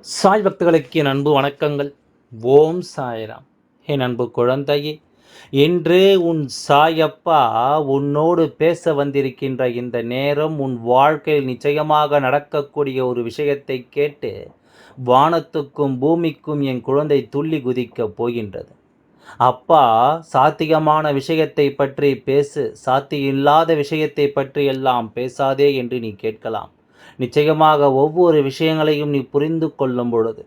சாய் பக்தர்களுக்கு என் அன்பு வணக்கங்கள். ஓம் சாய்ராம். என் அன்பு குழந்தையே, இன்று உன் சாயப்பா உன்னோடு பேச வந்திருக்கின்ற இந்த நேரம் உன் வாழ்க்கையில் நிச்சயமாக நடக்கக்கூடிய ஒரு விஷயத்தை கேட்டு வானத்துக்கும் பூமிக்கும் என் குழந்தை துள்ளி குதிக்கப் போகின்றது. அப்பா சாத்தியமான விஷயத்தை பற்றி பேசு, சாத்தியில்லாத விஷயத்தை பற்றி எல்லாம் பேசாதே என்று நீ கேட்கலாம். நிச்சயமாக ஒவ்வொரு விஷயங்களையும் நீ புரிந்து கொள்ளும் பொழுது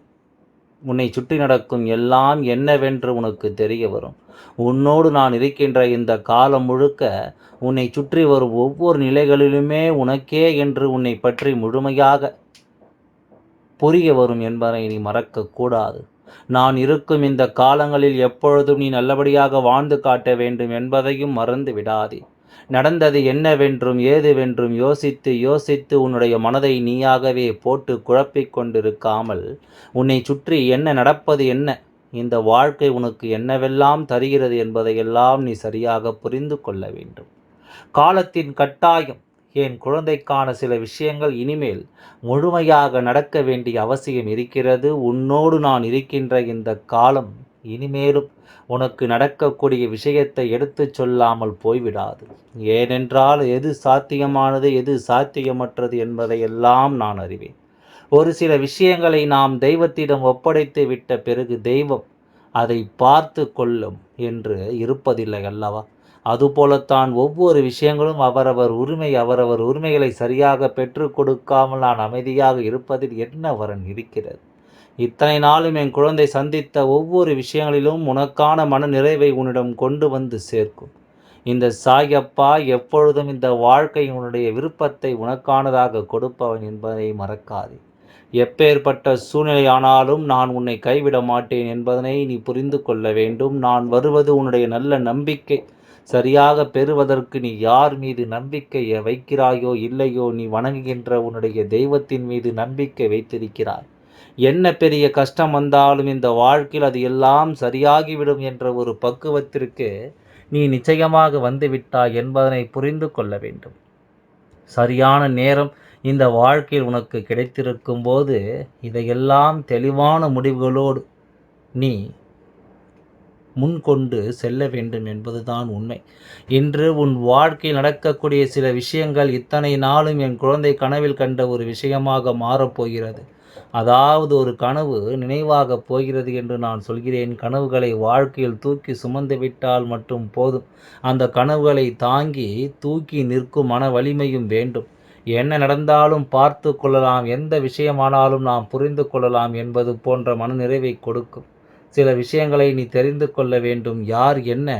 உன்னை சுற்றி நடக்கும் எல்லாம் என்னவென்று உனக்கு தெரிய வரும். உன்னோடு நான் இருக்கின்ற இந்த காலம் முழுக்க உன்னை சுற்றி வரும் ஒவ்வொரு நிலைகளிலுமே உனக்கே என்று உன்னை பற்றி முழுமையாக புரிய வரும் என்பதை நீ மறக்கக்கூடாது. நான் இருக்கும் இந்த காலங்களில் எப்பொழுதும் நீ நல்லபடியாக வாழ்ந்து காட்ட வேண்டும் என்பதையும் மறந்து விடாதே. நடந்தது என்னவென்றும் ஏதுவென்றும் யோசித்து யோசித்து உன்னுடைய மனதை நீயாகவே போட்டு குழப்பிக் கொண்டிருக்காமல் உன்னை சுற்றி என்ன நடப்பது என்ன, இந்த வாழ்க்கை உனக்கு என்னவெல்லாம் தருகிறது என்பதையெல்லாம் நீ சரியாக புரிந்து கொள்ள வேண்டும். காலத்தின் கட்டாயம் என் குழந்தைக்கான சில விஷயங்கள் இனிமேல் முழுமையாக நடக்க வேண்டிய அவசியம் இருக்கிறது. உன்னோடு நான் இருக்கின்ற இந்த காலம் இனிமேலும் உனக்கு நடக்கக்கூடிய விஷயத்தை எடுத்துச் சொல்லாமல் போய்விடாது. ஏனென்றால் எது சாத்தியமானது எது சாத்தியமற்றது என்பதையெல்லாம் நான் அறிவேன். ஒரு சில விஷயங்களை நாம் தெய்வத்திடம் ஒப்படைத்து விட்ட பிறகு தெய்வம் அதை பார்த்து கொள்ளும் என்று இருப்பதில்லை அல்லவா? அதுபோலத்தான் ஒவ்வொரு விஷயங்களும் அவரவர் உரிமைகளை சரியாக பெற்று கொடுக்காமல் நான் அமைதியாக இருப்பதில் என்ன வரன் இருக்கிறது? இத்தனை நாளும் என் குழந்தை சந்தித்த ஒவ்வொரு விஷயங்களிலும் உனக்கான மன நிறைவை உன்னிடம் கொண்டு வந்து சேர்க்கும். இந்த சாயப்பா எப்பொழுதும் இந்த வாழ்க்கை உன்னுடைய விருப்பத்தை உனக்கானதாக கொடுப்பவன் என்பதை மறக்காதே. எப்பேற்பட்ட சூழ்நிலையானாலும் நான் உன்னை கைவிட மாட்டேன் என்பதனை நீ புரிந்து கொள்ள வேண்டும். நான் வருவது உன்னுடைய நல்ல நம்பிக்கை சரியாக பெறுவதற்கு. நீ யார் மீது நம்பிக்கை வைக்கிறாயோ இல்லையோ, நீ வணங்குகின்ற உன்னுடைய தெய்வத்தின் மீது நம்பிக்கை வைத்திருக்கிறாய். என்ன பெரிய கஷ்டம் வந்தாலும் இந்த வாழ்க்கையில் அது எல்லாம் சரியாகிவிடும் என்ற ஒரு பக்குவத்திற்கு நீ நிச்சயமாக வந்துவிட்டாய் என்பதனை புரிந்து கொள்ள வேண்டும். சரியான நேரம் இந்த வாழ்க்கையில் உனக்கு கிடைத்திருக்கும் போது இதையெல்லாம் தெளிவான முடிவுகளோடு நீ முன்கொண்டு செல்ல வேண்டும் என்பதுதான் உண்மை. இன்று உன் வாழ்க்கையில் நடக்கக்கூடிய சில விஷயங்கள் இத்தனை நாளும் என் குழந்தை கனவில் கண்ட ஒரு விஷயமாக மாறப்போகிறது. அதாவது ஒரு கனவு நினைவாகப் போகிறது என்று நான் சொல்கிறேன். கனவுகளை வாழ்க்கையில் தூக்கி சுமந்து விட்டால் மட்டும் போதும். அந்த கனவுகளை தாங்கி தூக்கி நிற்கும் மன வலிமையும் வேண்டும். என்ன நடந்தாலும் பார்த்து கொள்ளலாம், எந்த விஷயமானாலும் நாம் புரிந்து கொள்ளலாம் என்பது போன்ற மனநிறைவை கொடுக்கும். சில விஷயங்களை நீ தெரிந்து கொள்ள வேண்டும். யார் என்ன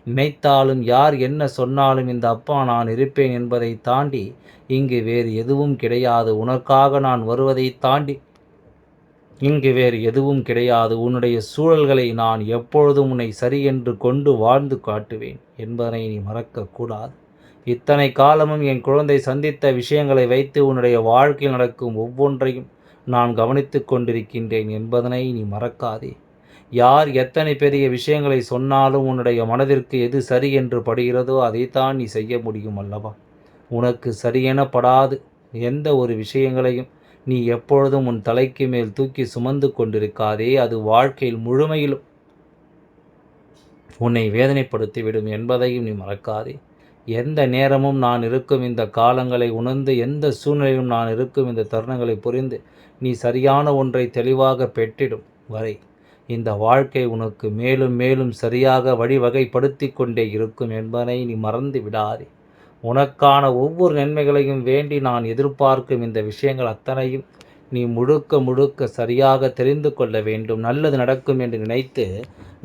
நினைத்தாலும் யார் என்ன சொன்னாலும் இந்த அப்பா நான் இருப்பேன் என்பதை தாண்டி இங்கு வேறு எதுவும் கிடையாது. உனக்காக நான் வருவதை தாண்டி இங்கு வேறு எதுவும் கிடையாது. உன்னுடைய சூழல்களை நான் எப்பொழுதும் உன்னை சரி என்று கொண்டு வாழ்ந்து காட்டுவேன் என்பதனை நீ மறக்கக்கூடாது. இத்தனை காலமும் என் குழந்தை சந்தித்த விஷயங்களை வைத்து உன்னுடைய வாழ்க்கையில் நடக்கும் ஒவ்வொன்றையும் நான் கவனித்து கொண்டிருக்கின்றேன் என்பதனை நீ மறக்காதே. யார் எத்தனை பெரிய விஷயங்களை சொன்னாலும் உன்னுடைய மனதிற்கு எது சரி என்று படுகிறதோ அதைத்தான் நீ செய்ய முடியும் அல்லவா? உனக்கு சரியென படாது எந்த ஒரு விஷயங்களையும் நீ எப்பொழுதும் உன் தலைக்கு மேல் தூக்கி சுமந்து கொண்டிருக்காதே. அது வாழ்க்கையில் முழுமையிலும் உன்னை வேதனைப்படுத்திவிடும் என்பதையும் நீ மறக்காதே. எந்த நேரமும் நான் இருக்கும் இந்த காலங்களை உணர்ந்து, எந்த சூழ்நிலையும் நான் இருக்கும் இந்த தருணங்களை புரிந்து நீ சரியான ஒன்றை தெளிவாக பெற்றிடும் வரை இந்த வாழ்க்கை உனக்கு மேலும் மேலும் சரியாக வழிவகைப்படுத்தி கொண்டே இருக்கும் என்பதை நீ மறந்து விடாதே. உனக்கான ஒவ்வொரு நன்மைகளையும் வேண்டி நான் எதிர்பார்க்கும் இந்த விஷயங்கள் அத்தனையும் நீ முழுக்க முழுக்க சரியாக தெரிந்து கொள்ள வேண்டும். நல்லது நடக்கும் என்று நினைத்து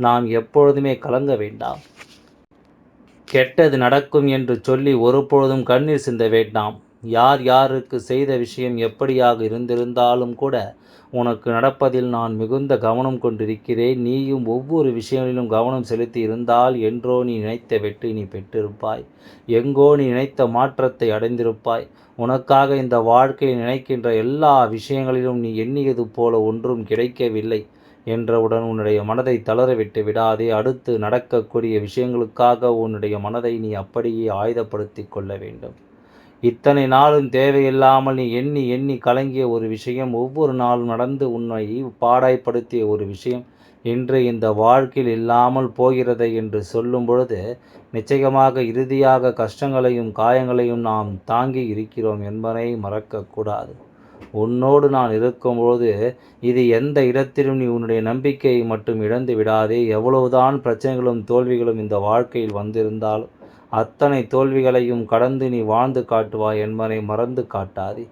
நாம் எப்பொழுதுமே கலங்க வேண்டாம். கெட்டது நடக்கும் என்று சொல்லி ஒருபொழுதும் கண்ணீர் சிந்த வேண்டாம். யார் யாருக்கு செய்த விஷயம் எப்படியாக இருந்திருந்தாலும் கூட உனக்கு நடப்பதில் நான் மிகுந்த கவனம் கொண்டிருக்கிறேன். நீயும் ஒவ்வொரு விஷயங்களிலும் கவனம் செலுத்தி இருந்தால் என்றோ நீ நினைத்த வெற்றி நீ பெற்றிருப்பாய். எங்கோ நீ நினைத்த மாற்றத்தை அடைந்திருப்பாய். உனக்காக இந்த வாழ்க்கையை நினைக்கின்ற எல்லா விஷயங்களிலும் நீ எண்ணியது போல ஒன்றும் கிடைக்கவில்லை என்றவுடன் உன்னுடைய மனதை தளரவிட்டு விடாதே. அடுத்து நடக்கக்கூடிய விஷயங்களுக்காக உன்னுடைய மனதை நீ அப்படியே ஆயுதப்படுத்தி கொள்ள வேண்டும். இத்தனை நாளும் தேவையில்லாமல் நீ எண்ணி எண்ணி கலங்கிய ஒரு விஷயம், ஒவ்வொரு நாளும் நடந்து உன்னை பாடாய்ப்படுத்திய ஒரு விஷயம் இன்று இந்த வாழ்க்கையில் இல்லாமல் போகிறதை என்று சொல்லும் பொழுது, நிச்சயமாக இறுதியாக கஷ்டங்களையும் காயங்களையும் நாம் தாங்கி இருக்கிறோம் என்பதை மறக்கக்கூடாது. உன்னோடு நான் இருக்கும்பொழுது இது எந்த இடத்திலும் நீ உன்னுடைய நம்பிக்கையை மட்டும் இழந்து விடாதே. எவ்வளவுதான் பிரச்சனைகளும் தோல்விகளும் இந்த வாழ்க்கையில் வந்திருந்தாலும் அத்தனை தோல்விகளையும் கடந்து நீ வாழ்ந்து காட்டுவாய் என்பதை மறந்து காட்டாதே.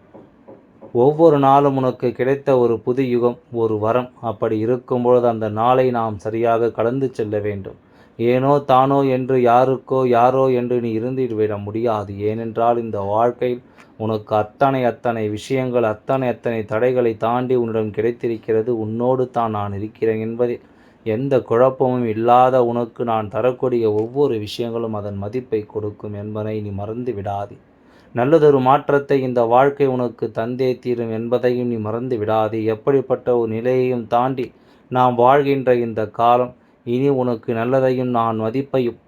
ஒவ்வொரு நாளும் உனக்கு கிடைத்த ஒரு புது யுகம், ஒரு வரம். அப்படி இருக்கும்பொழுது அந்த நாளை நாம் சரியாக கடந்து செல்ல வேண்டும். ஏனோ தானோ என்று யாரோ என்று நீ இருந்துவிட முடியாது. ஏனென்றால் இந்த வாழ்க்கையில் உனக்கு அத்தனை விஷயங்கள், அத்தனை தடைகளை தாண்டி உன்னிடம் கிடைத்திருக்கிறது. உன்னோடு தான் நான் இருக்கிறேன் என்பதில் எந்த குழப்பமும் இல்லாத உனக்கு நான் தரக்கூடிய ஒவ்வொரு விஷயங்களும் அதன் மதிப்பை கொடுக்கும் என்பதை நீ மறந்து விடாதே. நல்லதொரு மாற்றத்தை இந்த வாழ்க்கை உனக்கு தந்தே தீரும் என்பதையும் நீ மறந்து விடாதே. எப்படிப்பட்ட ஒரு நிலையையும் தாண்டி நாம் வாழ்கின்ற இந்த காலம் இனி உனக்கு நல்லதையும் மதிப்பையும்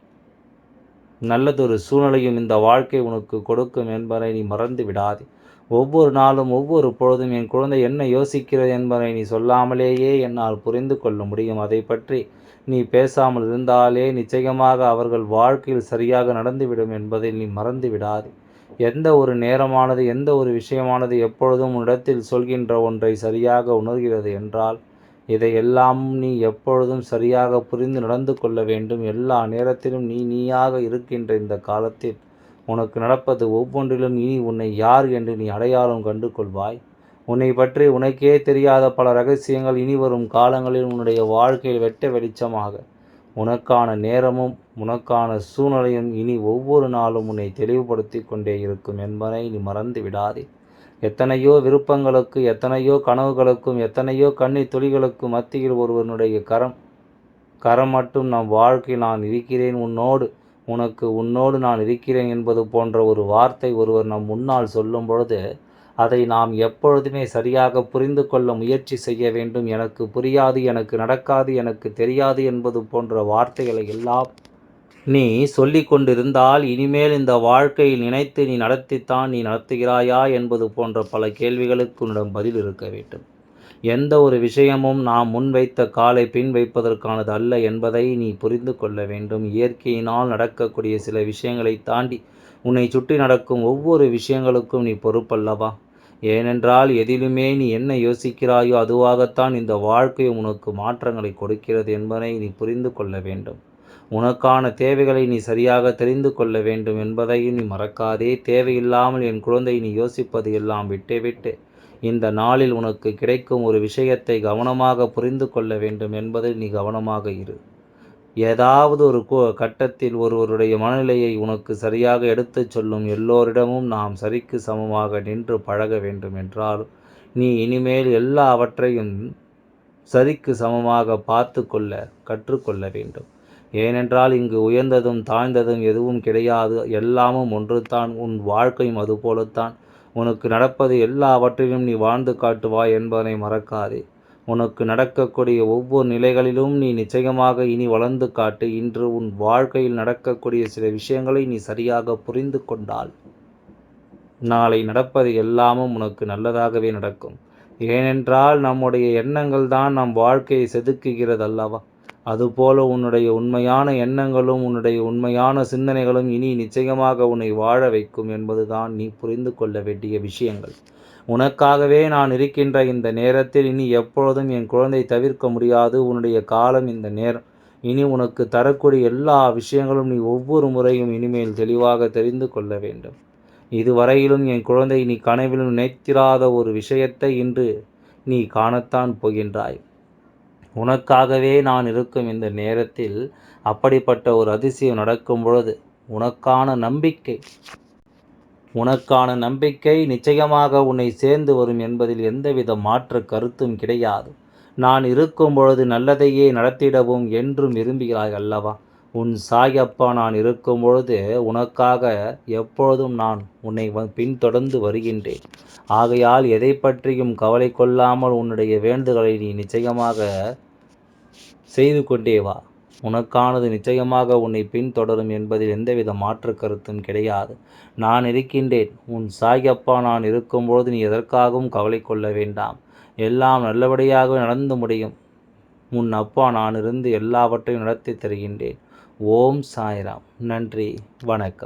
நல்லதொரு சூழ்நிலையும் இந்த வாழ்க்கை உனக்கு கொடுக்கும் என்பதை நீ மறந்து விடாதே. ஒவ்வொரு நாளும் ஒவ்வொரு பொழுதும் என் குழந்தை என்ன யோசிக்கிறது என்பதை நீ சொல்லாமலேயே என்னால் புரிந்து கொள்ள முடியும். அதை பற்றி நீ பேசாமல் இருந்தாலே நிச்சயமாக அவர்கள் வாழ்க்கையில் சரியாக நடந்துவிடும் என்பதை நீ மறந்து விடாதே. எந்த ஒரு நேரமானது, எந்த ஒரு விஷயமானது எப்பொழுதும் உன்னிடத்தில் சொல்கின்ற ஒன்றை சரியாக உணர்கிறது என்றால் இதையெல்லாம் நீ எப்பொழுதும் சரியாக புரிந்து நடந்து கொள்ள வேண்டும். எல்லா நேரத்திலும் நீயாக இருக்கின்ற இந்த காலத்தில் உனக்கு நடப்பது ஒவ்வொன்றிலும் இனி உன்னை யார் என்று நீ அடையாளம் கண்டு கொள்வாய். உன்னை பற்றி உனக்கே தெரியாத பல ரகசியங்கள் இனி வரும் காலங்களில் உன்னுடைய வாழ்க்கையில் வெட்ட வெளிச்சமாக உனக்கான நேரமும் உனக்கான சூழ்நிலையும் இனி ஒவ்வொரு நாளும் உன்னை தெளிவுபடுத்தி கொண்டே இருக்கும் என்பதை நீ மறந்து விடாதே. எத்தனையோ விருப்பங்களுக்கு, எத்தனையோ கனவுகளுக்கும், எத்தனையோ கண்ணீர் துளிகளுக்கும் மத்தியில் ஒருவனுடைய கரம் மட்டும் நம் வாழ்க்கையில் நான் இருக்கிறேன் உன்னோடு நான் இருக்கிறேன் என்பது போன்ற ஒரு வார்த்தை ஒருவர் நம் முன்னால் சொல்லும் பொழுது அதை நாம் எப்பொழுதுமே சரியாக புரிந்து கொள்ள முயற்சி செய்ய வேண்டும். எனக்கு புரியாது, எனக்கு நடக்காது, எனக்கு தெரியாது என்பது போன்ற வார்த்தைகளை எல்லாம் நீ சொல்லிக் கொண்டிருந்தால் இனிமேல் இந்த வாழ்க்கையில் நினைத்து நீ நடத்துகிறாயா என்பது போன்ற பல கேள்விகளுக்கு உன்னிடம் பதில் இருக்க வேண்டும். எந்த ஒரு விஷயமும் நாம் முன்வைத்த காலை பின் வைப்பதற்கானது அல்ல என்பதை நீ புரிந்து கொள்ள வேண்டும். இயற்கையினால் நடக்கக்கூடிய சில விஷயங்களை தாண்டி உன்னை சுற்றி நடக்கும் ஒவ்வொரு விஷயங்களுக்கும் நீ பொறுப்பல்லவா? ஏனென்றால் எதிலுமே நீ என்ன யோசிக்கிறாயோ அதுவாகத்தான் இந்த வாழ்க்கை உனக்கு மாற்றங்களை கொடுக்கிறது என்பதை நீ புரிந்து கொள்ள வேண்டும். உனக்கான தேவைகளை நீ சரியாக தெரிந்து கொள்ள வேண்டும் என்பதையும் நீ மறக்காதே. தேவையில்லாமல் என் குழந்தை நீ யோசிப்பது எல்லாம் விட்டு இந்த நாளில் உனக்கு கிடைக்கும் ஒரு விஷயத்தை கவனமாக புரிந்து கொள்ள வேண்டும் என்பதில் நீ கவனமாக இரு. ஏதாவது ஒரு கட்டத்தில் ஒருவருடைய மனநிலையை உனக்கு சரியாக எடுத்துச் சொல்லும் எல்லோரிடமும் நாம் சரிக்கு சமமாக நின்று பழக வேண்டும் என்றால் நீ இனிமேல் எல்லாவற்றையும் சரிக்கு சமமாக பார்த்து கொள்ள கற்றுக்கொள்ள வேண்டும். ஏனென்றால் இங்கு உயர்ந்ததும் தாழ்ந்ததும் எதுவும் கிடையாது. எல்லாமும் ஒன்றுதான். உன் வாழ்க்கையும் அதுபோலத்தான். உனக்கு நடப்பது எல்லாவற்றிலும் நீ வாழ்ந்து காட்டுவாய் என்பதை மறக்காதே. உனக்கு நடக்கக்கூடிய ஒவ்வொரு நிலைகளிலும் நீ நிச்சயமாக இனி வளர்ந்து காட்டு. இன்று உன் வாழ்க்கையில் நடக்கக்கூடிய சில விஷயங்களை நீ சரியாக புரிந்து கொண்டால் நாளை நடப்பது எல்லாமும் உனக்கு நல்லதாகவே நடக்கும். ஏனென்றால் நம்முடைய எண்ணங்கள் தான் நம் வாழ்க்கையை செதுக்குகிறது அல்லவா? அதுபோல உன்னுடைய உண்மையான எண்ணங்களும் உன்னுடைய உண்மையான சிந்தனைகளும் இனி நிச்சயமாக உன்னை வாழ வைக்கும் என்பதுதான் நீ புரிந்து கொள்ள வேண்டிய விஷயங்கள். உனக்காகவே நான் இருக்கின்ற இந்த நேரத்தில் இனி எப்பொழுதும் என் குழந்தை தவிர்க்க முடியாது. உன்னுடைய காலம் இந்த நேரம். இனி உனக்கு தரக்கூடிய எல்லா விஷயங்களும் நீ ஒவ்வொரு முறையும் இனிமேல் தெளிவாக தெரிந்து கொள்ள வேண்டும். இதுவரையிலும் என் குழந்தை நீ கனவிலும் நினைத்திராத ஒரு விஷயத்தை இன்று நீ காணத்தான் போகின்றாய். உனக்காகவே நான் இருக்கும் இந்த நேரத்தில் அப்படிப்பட்ட ஒரு அதிசயம் நடக்கும் பொழுது உனக்கான நம்பிக்கை நிச்சயமாக உன்னை சேர்ந்து வரும் என்பதில் எந்தவித மாற்று கருத்தும் கிடையாது. நான் இருக்கும் பொழுது நல்லதையே நடத்திடவும் என்றும் விரும்புகிறாய் அல்லவா? உன் சாயப்பா நான் இருக்கும் பொழுது உனக்காக எப்பொழுதும் நான் உன்னை பின்தொடர்ந்து வருகின்றேன். ஆகையால் எதை பற்றியும் கவலை கொள்ளாமல் உன்னுடைய வேண்டுதலை நீ நிச்சயமாக செய்து கொண்டே வா. உனக்கானது நிச்சயமாக உன்னை பின்தொடரும் என்பதில் எந்தவித மாற்று கருத்தும் கிடையாது. நான் இருக்கின்றேன். உன் சாயப்பா நான் இருக்கும்பொழுது நீ எதற்காகவும் கவலை கொள்ள வேண்டாம். எல்லாம் நல்லபடியாக நடந்து முடியும். உன் அப்பா நான் இருந்து எல்லாவற்றையும் நடத்தி தருகின்றேன். ஓம் சாய்ராம். நன்றி, வணக்கம்.